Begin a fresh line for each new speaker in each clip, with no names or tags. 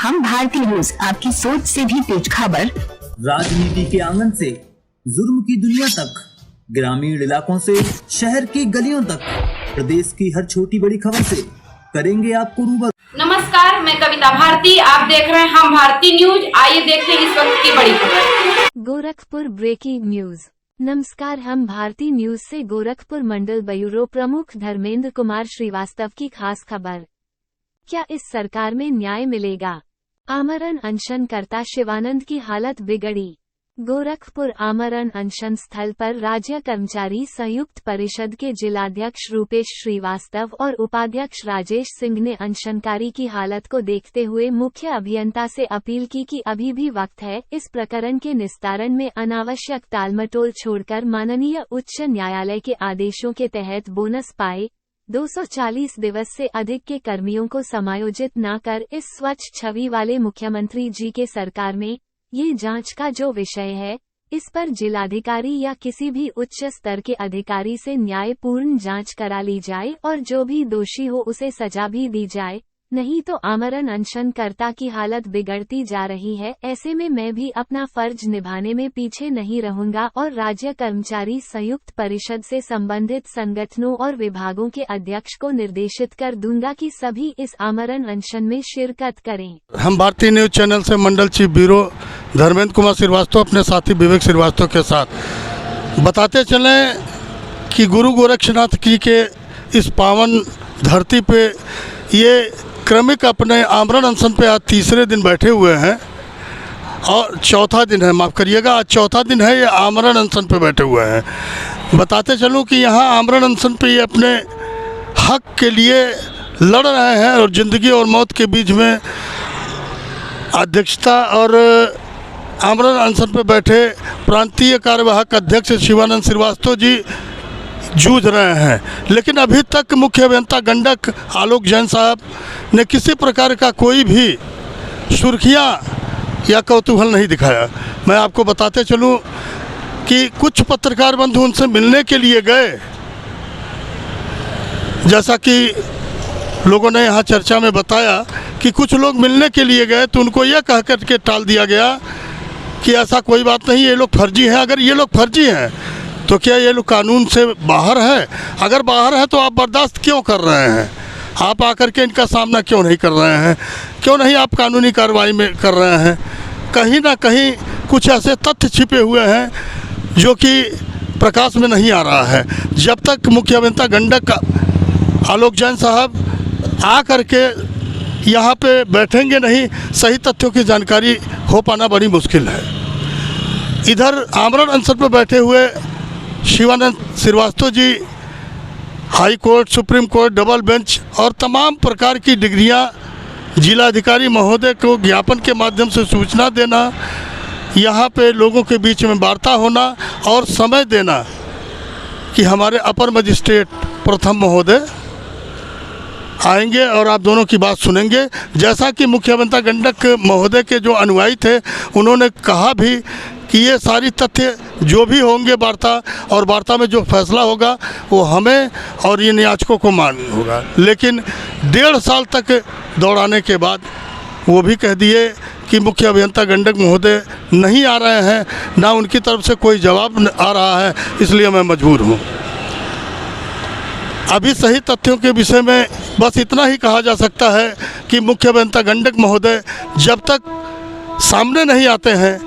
हम भारतीय न्यूज, आपकी सोच से भी तेज खबर।
राजनीति के आंगन से जुर्म की दुनिया तक, ग्रामीण इलाकों से शहर की गलियों तक, प्रदेश की हर छोटी बड़ी खबर से करेंगे आपको रूबरू।
नमस्कार, मैं कविता भारती, आप देख रहे हैं हम भारतीय न्यूज। आइए देखते हैं इस वक्त की बड़ी खबर।
Gorakhpur breaking news. नमस्कार, हम भारतीय न्यूज से गोरखपुर मंडल ब्यूरो प्रमुख धर्मेंद्र कुमार श्रीवास्तव की खास खबर। क्या इस सरकार में न्याय मिलेगा? आमरण अनशनकर्ता शिवानंद की हालत बिगड़ी। गोरखपुर आमरण अनशन स्थल पर राज्य कर्मचारी संयुक्त परिषद के जिलाध्यक्ष रूपेश श्रीवास्तव और उपाध्यक्ष राजेश सिंह ने अनशनकारी की हालत को देखते हुए मुख्य अभियंता से अपील की कि अभी भी वक्त है इस प्रकरण के निस्तारण में अनावश्यक टालमटोल छोड़कर माननीय उच्च न्यायालय के आदेशों के तहत बोनस पाए 240 दिवस से अधिक के कर्मियों को समायोजित न कर इस स्वच्छ छवि वाले मुख्यमंत्री जी के सरकार में ये जांच का जो विषय है, इस पर जिलाधिकारी या किसी भी उच्च स्तर के अधिकारी से न्यायपूर्ण जांच करा ली जाए और जो भी दोषी हो उसे सजा भी दी जाए, नहीं तो आमरण अनशनकर्ता की हालत बिगड़ती जा रही है। ऐसे में मैं भी अपना फर्ज निभाने में पीछे नहीं रहूंगा और राज्य कर्मचारी संयुक्त परिषद से संबंधित संगठनों और विभागों के अध्यक्ष को निर्देशित कर दूंगा कि सभी इस आमरण अनशन में शिरकत करें।
हम भारतीय न्यूज चैनल से मंडल चीफ ब्यूरो धर्मेंद्र कुमार श्रीवास्तव अपने साथी विवेक श्रीवास्तव के साथ बताते चलें कि गुरु गोरक्षनाथ जी के इस पावन धरती पे ये क्रमिक अपने आमरण अनशन पे आज तीसरे दिन बैठे हुए हैं और चौथा दिन है, माफ़ करिएगा, आज चौथा दिन है ये आमरण अनशन पे बैठे हुए हैं। बताते चलूँ कि यहाँ आमरण अनशन पे ये अपने हक के लिए लड़ रहे हैं और ज़िंदगी और मौत के बीच में अध्यक्षता और आमरण अनशन पे बैठे प्रांतीय कार्यवाहक अध्यक्ष शिवानंद श्रीवास्तव जी जूझ रहे हैं। लेकिन अभी तक मुख्य अभियंता गंडक आलोक जैन साहब ने किसी प्रकार का कोई भी सुर्खियाँ या कौतूहल नहीं दिखाया। मैं आपको बताते चलूँ कि कुछ पत्रकार बंधु उनसे मिलने के लिए गए, जैसा कि लोगों ने यहाँ चर्चा में बताया कि कुछ लोग मिलने के लिए गए तो उनको यह कह कर के टाल दिया गया कि ऐसा कोई बात नहीं, ये लोग फर्जी हैं। अगर ये लोग फर्जी हैं तो क्या ये लोग कानून से बाहर है? अगर बाहर है तो आप बर्दाश्त क्यों कर रहे हैं? आप आकर के इनका सामना क्यों नहीं कर रहे हैं? क्यों नहीं आप कानूनी कार्रवाई में कर रहे हैं? कहीं ना कहीं कुछ ऐसे तथ्य छिपे हुए हैं जो कि प्रकाश में नहीं आ रहा है। जब तक मुख्य अभियंता गंडक आलोक जैन साहब आ कर के यहाँ पे बैठेंगे नहीं, सही तथ्यों की जानकारी हो पाना बड़ी मुश्किल है। इधर आमरण अनशन पर बैठे हुए Shivanand Srivastava ji high court, supreme court, double bench और तमाम प्रकार की डिग्रियां जिलाधिकारी महोदय को ज्ञापन के माध्यम से सूचना देना, यहाँ पे लोगों के बीच में वार्ता होना और समय देना कि हमारे अपर मजिस्ट्रेट प्रथम महोदय आएंगे और आप दोनों की बात सुनेंगे। जैसा कि मुख्य अभियंता गंडक महोदय के जो अनुयायी थे उन्होंने कहा भी कि ये सारी तथ्य जो भी होंगे वार्ता और वार्ता में जो फैसला होगा वो हमें और इन याचकों को मान्य होगा। लेकिन 1.5 साल तक दौड़ाने के बाद वो भी कह दिए कि मुख्य अभियंता गंडक महोदय नहीं आ रहे हैं, ना उनकी तरफ से कोई जवाब आ रहा है, इसलिए मैं मजबूर हूँ। अभी सही तथ्यों के विषय में बस इतना ही कहा जा सकता है कि मुख्य अभियंता गंडक महोदय जब तक सामने नहीं आते हैं,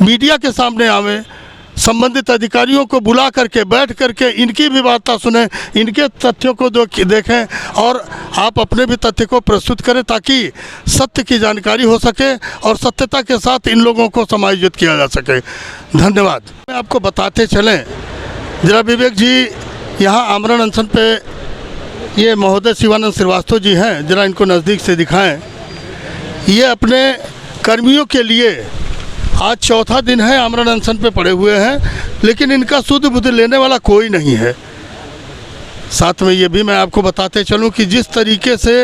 मीडिया के सामने आवें, संबंधित अधिकारियों को बुला करके बैठ करके इनकी भी वार्ता सुने, इनके तथ्यों को देखें और आप अपने भी तथ्य को प्रस्तुत करें ताकि सत्य की जानकारी हो सके और सत्यता के साथ इन लोगों को समायोजित किया जा सके। धन्यवाद। मैं आपको बताते चलें, जरा विवेक जी यहाँ आमरण अनशन पे ये महोदय शिवानंद श्रीवास्तव जी हैं, जरा इनको नज़दीक से दिखाएं। ये अपने कर्मियों के लिए आज चौथा दिन है आमरण अनशन पे पड़े हुए हैं, लेकिन इनका सुध बुध लेने वाला कोई नहीं है। साथ में ये भी मैं आपको बताते चलूं कि जिस तरीके से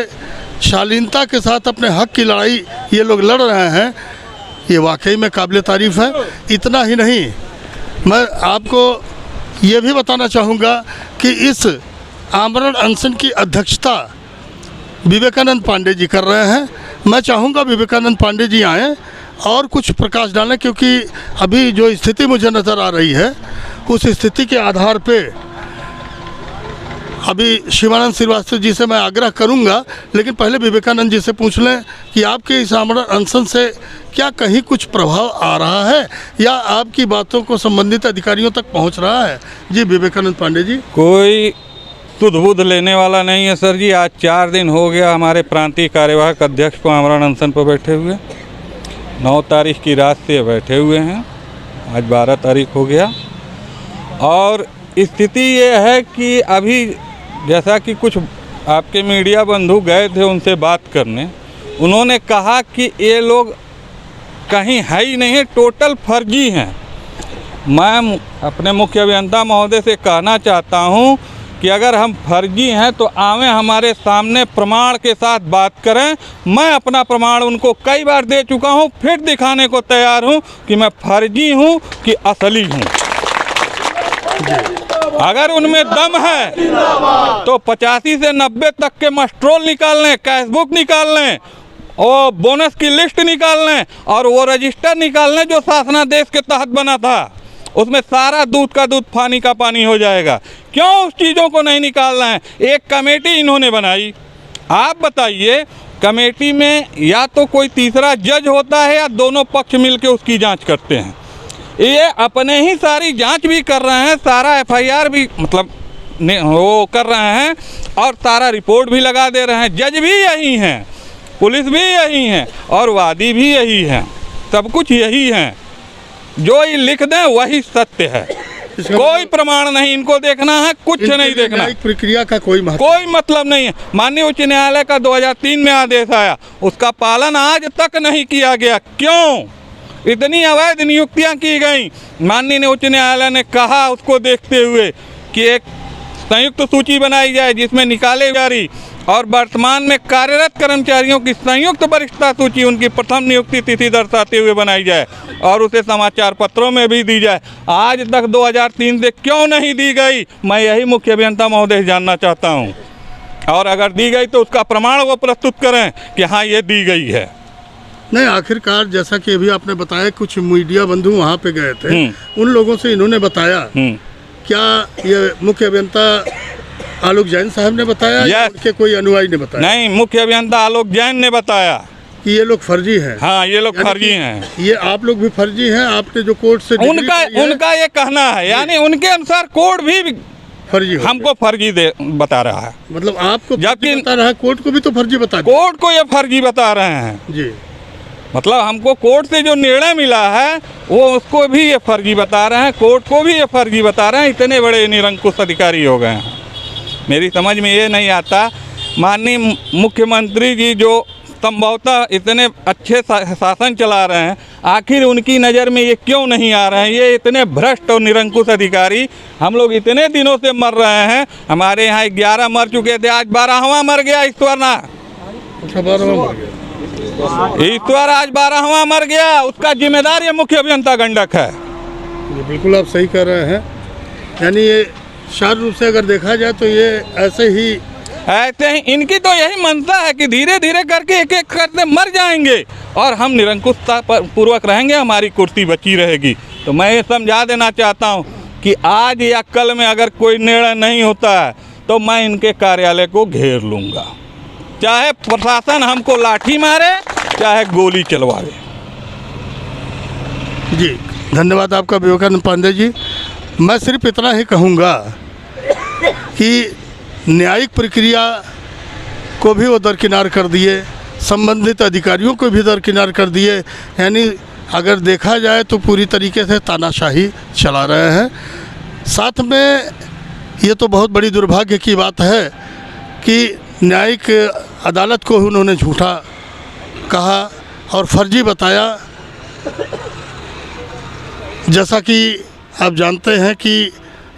शालीनता के साथ अपने हक की लड़ाई ये लोग लड़ रहे हैं, ये वाकई में काबिल तारीफ़ है। इतना ही नहीं, मैं आपको ये भी बताना चाहूँगा कि इस आमरण अनशन की अध्यक्षता विवेकानंद पांडे जी कर रहे हैं। मैं चाहूँगा विवेकानंद पांडे जी आएँ और कुछ प्रकाश डालें, क्योंकि अभी जो स्थिति मुझे नज़र आ रही है उस स्थिति के आधार पे अभी शिवानंद श्रीवास्तव जी से मैं आग्रह करूंगा, लेकिन पहले विवेकानंद जी से पूछ लें कि आपके इस आमरण अनशन से क्या कहीं कुछ प्रभाव आ रहा है या आपकी बातों को संबंधित अधिकारियों तक पहुंच रहा है। जी विवेकानंद पांडे जी।
कोई सुध बुध लेने वाला नहीं है सर जी। आज 4 दिन हो गया हमारे प्रांतीय कार्यवाहक अध्यक्ष को आमरण अनशन पर बैठे हुए। 9 तारीख की रात से बैठे हुए हैं, आज 12 तारीख हो गया। और स्थिति ये है कि अभी जैसा कि कुछ आपके मीडिया बंधु गए थे उनसे बात करने, उन्होंने कहा कि ये लोग कहीं है ही नहीं है, टोटल फर्जी हैं। मैं अपने मुख्य अभियंता महोदय से कहना चाहता हूँ कि अगर हम फर्जी हैं तो आवें हमारे सामने प्रमाण के साथ बात करें। मैं अपना प्रमाण उनको कई बार दे चुका हूँ, फिर दिखाने को तैयार हूँ कि मैं फर्जी हूँ कि असली हूँ। अगर उनमें दम है तो 85 से 90 तक के मस्ट्रोल निकाल लें, कैशबुक निकाल लें और बोनस की लिस्ट निकाल लें और वो रजिस्टर निकाल लें जो शासनादेश के तहत बना था। उसमें सारा दूध का दूध पानी का पानी हो जाएगा। क्यों उस चीज़ों को नहीं निकालना है? एक कमेटी इन्होंने बनाई। आप बताइए, कमेटी में या तो कोई तीसरा जज होता है या दोनों पक्ष मिलकर उसकी जांच करते हैं। ये अपने ही सारी जांच भी कर रहे हैं, सारा FIR भी मतलब वो कर रहे हैं और सारा रिपोर्ट भी लगा दे रहे हैं। जज भी यही हैं, पुलिस भी यही है और वादी भी यही है, सब कुछ यही है। जो ये लिख दें वही सत्य है, कोई प्रमाण नहीं इनको देखना है, कुछ नहीं देखना।
प्रक्रिया का कोई
मतलब नहीं है। माननीय उच्च न्यायालय का 2003 में आदेश आया, उसका पालन आज तक नहीं किया गया। क्यों? इतनी अवैध नियुक्तियां की गई। माननीय उच्च न्यायालय ने कहा उसको देखते हुए कि एक संयुक्त सूची बनाई जाए जिसमें निकाले जारी और वर्तमान में कार्यरत कर्मचारियों की संयुक्त वरिष्ठता सूची उनकी प्रथम नियुक्ति तिथि दर्शाते हुए बनाई जाए और उसे समाचार पत्रों में भी दी जाए। आज तक 2003 से क्यों नहीं दी गई, मैं यही मुख्य अभियंता महोदय जानना चाहता हूं। और अगर दी गई तो उसका प्रमाण वो प्रस्तुत करें कि हाँ ये दी गई है।
नहीं, आखिरकार जैसा कि अभी आपने बताया कुछ मीडिया बंधु वहाँ पे गए थे, उन लोगों से इन्होंने बताया, क्या ये मुख्य अभियंता आलोक जैन साहब ने बताया या उनके कोई अनुयायी ने बताया?
नहीं, मुख्य अभियंता आलोक जैन ने बताया
कि ये लोग फर्जी हैं।
हाँ, ये लोग फर्जी हैं।
ये आप लोग भी फर्जी हैं। आपने जो कोर्ट से
उनका ये कहना है, यानी उनके अनुसार कोर्ट भी
फर्जी
हमको फर्जी बता रहा है।
मतलब आपको
जबकि
बता रहा है, कोर्ट को भी तो फर्जी बता,
कोर्ट को ये फर्जी बता रहे हैं
जी।
मतलब हमको कोर्ट से जो निर्णय मिला है वो उसको भी ये फर्जी बता रहे हैं, कोर्ट को भी ये फर्जी बता रहे हैं। इतने बड़े निरंकुश अधिकारी हो गए हैं। मेरी समझ में ये नहीं आता, माननीय मुख्यमंत्री जी जो संभवतः इतने अच्छे शासन चला रहे हैं, आखिर उनकी नज़र में ये क्यों नहीं आ रहे हैं? ये इतने भ्रष्ट और निरंकुश अधिकारी हम लोग इतने दिनों से मर रहे हैं। हमारे यहाँ 11 मर चुके थे, आज 12वां मर गया ईश्वर ना। ईश्वर आज 12वां मर गया, उसका जिम्मेदार ये मुख्य अभियंता गंडक है।
बिल्कुल आप सही कह रहे हैं। यानी ये शारीरिक रूप से अगर देखा जाए तो ये ऐसे ही
इनकी तो यही मंशा है कि धीरे धीरे करके एक एक करते मर जाएंगे और हम निरंकुशता पूर्वक रहेंगे, हमारी कुर्सी बची रहेगी। तो मैं ये समझा देना चाहता हूँ कि आज या कल में अगर कोई निर्णय नहीं होता है तो मैं इनके कार्यालय को घेर लूँगा, चाहे प्रशासन हमको लाठी मारे चाहे गोली चलवाए।
जी धन्यवाद आपका विवेकानंद पांडे जी। मैं सिर्फ इतना ही कहूँगा कि न्यायिक प्रक्रिया को भी वो दरकिनार कर दिए, संबंधित अधिकारियों को भी दरकिनार कर दिए। यानी अगर देखा जाए तो पूरी तरीके से तानाशाही चला रहे हैं। साथ में ये तो बहुत बड़ी दुर्भाग्य की बात है कि न्यायिक अदालत को उन्होंने झूठा कहा और फर्जी बताया। जैसा कि आप जानते हैं कि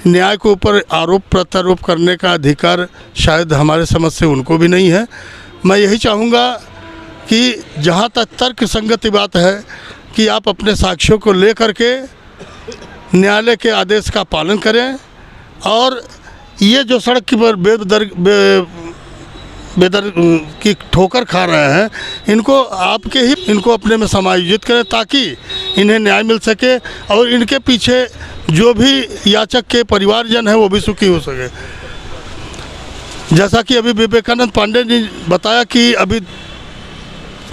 न्याय के ऊपर आरोप प्रत्यारोप करने का अधिकार शायद हमारे समझ से उनको भी नहीं है। मैं यही चाहूँगा कि जहाँ तक तर्क संगति बात है कि आप अपने साक्ष्यों को ले करके न्यायालय के आदेश का पालन करें और ये जो सड़क पर बेदर की ठोकर खा रहे हैं, इनको आपके ही इनको अपने में समायोजित करें ताकि इन्हें न्याय मिल सके और इनके पीछे जो भी याचक के परिवारजन हैं वो भी सुखी हो सके। जैसा कि अभी विवेकानंद पांडे ने बताया कि अभी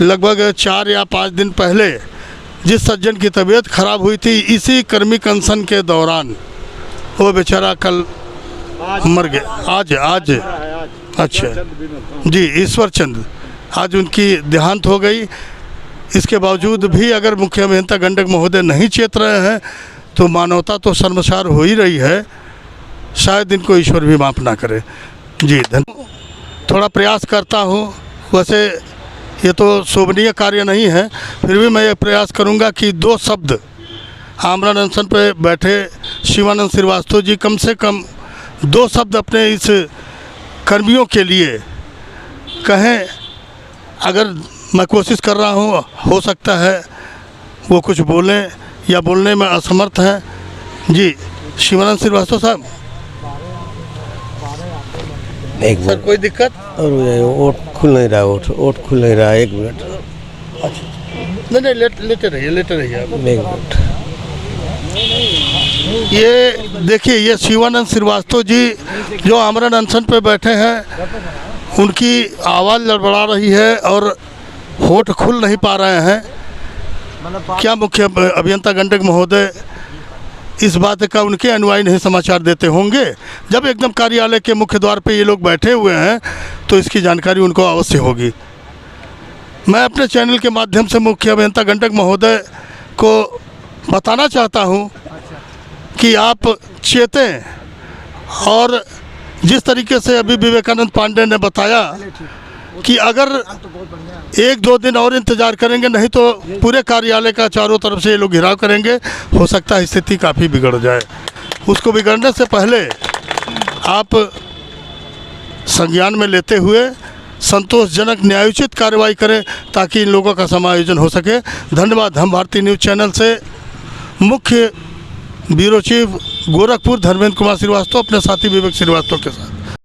लगभग 4 या 5 दिन पहले जिस सज्जन की तबीयत खराब हुई थी, इसी कर्मिक अनशन के दौरान वो बेचारा कल मर गया। आज अच्छा जी, ईश्वर चंद, आज उनकी देहांत हो गई। इसके बावजूद भी अगर मुख्य अभियंता गंडक महोदय नहीं चेत रहे हैं तो मानवता तो शर्मसार हो ही रही है। शायद इनको ईश्वर भी माफ़ ना करे। जी थोड़ा प्रयास करता हूँ, वैसे ये तो शोभनीय कार्य नहीं है, फिर भी मैं ये प्रयास करूँगा कि 2 शब्द आमरण अनशन पे बैठे शिवानंद श्रीवास्तव जी कम से कम 2 शब्द अपने इस कर्मियों के लिए कहें। अगर मैं कोशिश कर रहा हूँ, हो सकता है वो कुछ बोलें या बोलने में असमर्थ हैं। जी शिवानंद श्रीवास्तव साहब,
एक
सर कोई दिक्कत?
और ओट खुल नहीं रहा, ओट खुल नहीं रहा। 1 मिनट।
अच्छा नहीं, लेटे रहिए आप।
1 मिनट।
ये देखिए, ये शिवानंद श्रीवास्तव जी जो आमरण अनशन पे बैठे हैं, उनकी आवाज़ लड़बड़ा रही है और होठ खुल नहीं पा रहे हैं। क्या मुख्य अभियंता गंडक महोदय इस बात का उनके अनुयायी नहीं समाचार देते होंगे? जब एकदम कार्यालय के मुख्य द्वार पे ये लोग बैठे हुए हैं तो इसकी जानकारी उनको अवश्य होगी। मैं अपने चैनल के माध्यम से मुख्य अभियंता गंडक महोदय को बताना चाहता हूँ कि आप चेतें, और जिस तरीके से अभी विवेकानंद पांडे ने बताया कि अगर 1-2 दिन और इंतज़ार करेंगे, नहीं तो पूरे कार्यालय का चारों तरफ से ये लोग घेराव करेंगे, हो सकता है स्थिति काफ़ी बिगड़ जाए। उसको बिगड़ने से पहले आप संज्ञान में लेते हुए संतोषजनक न्यायोचित कार्रवाई करें ताकि इन लोगों का समायोजन हो सके। धन्यवाद। हम भारती न्यूज़ चैनल से मुख्य ब्यूरो चीफ गोरखपुर धर्मेंद्र कुमार श्रीवास्तव अपने साथी विवेक श्रीवास्तव के साथ।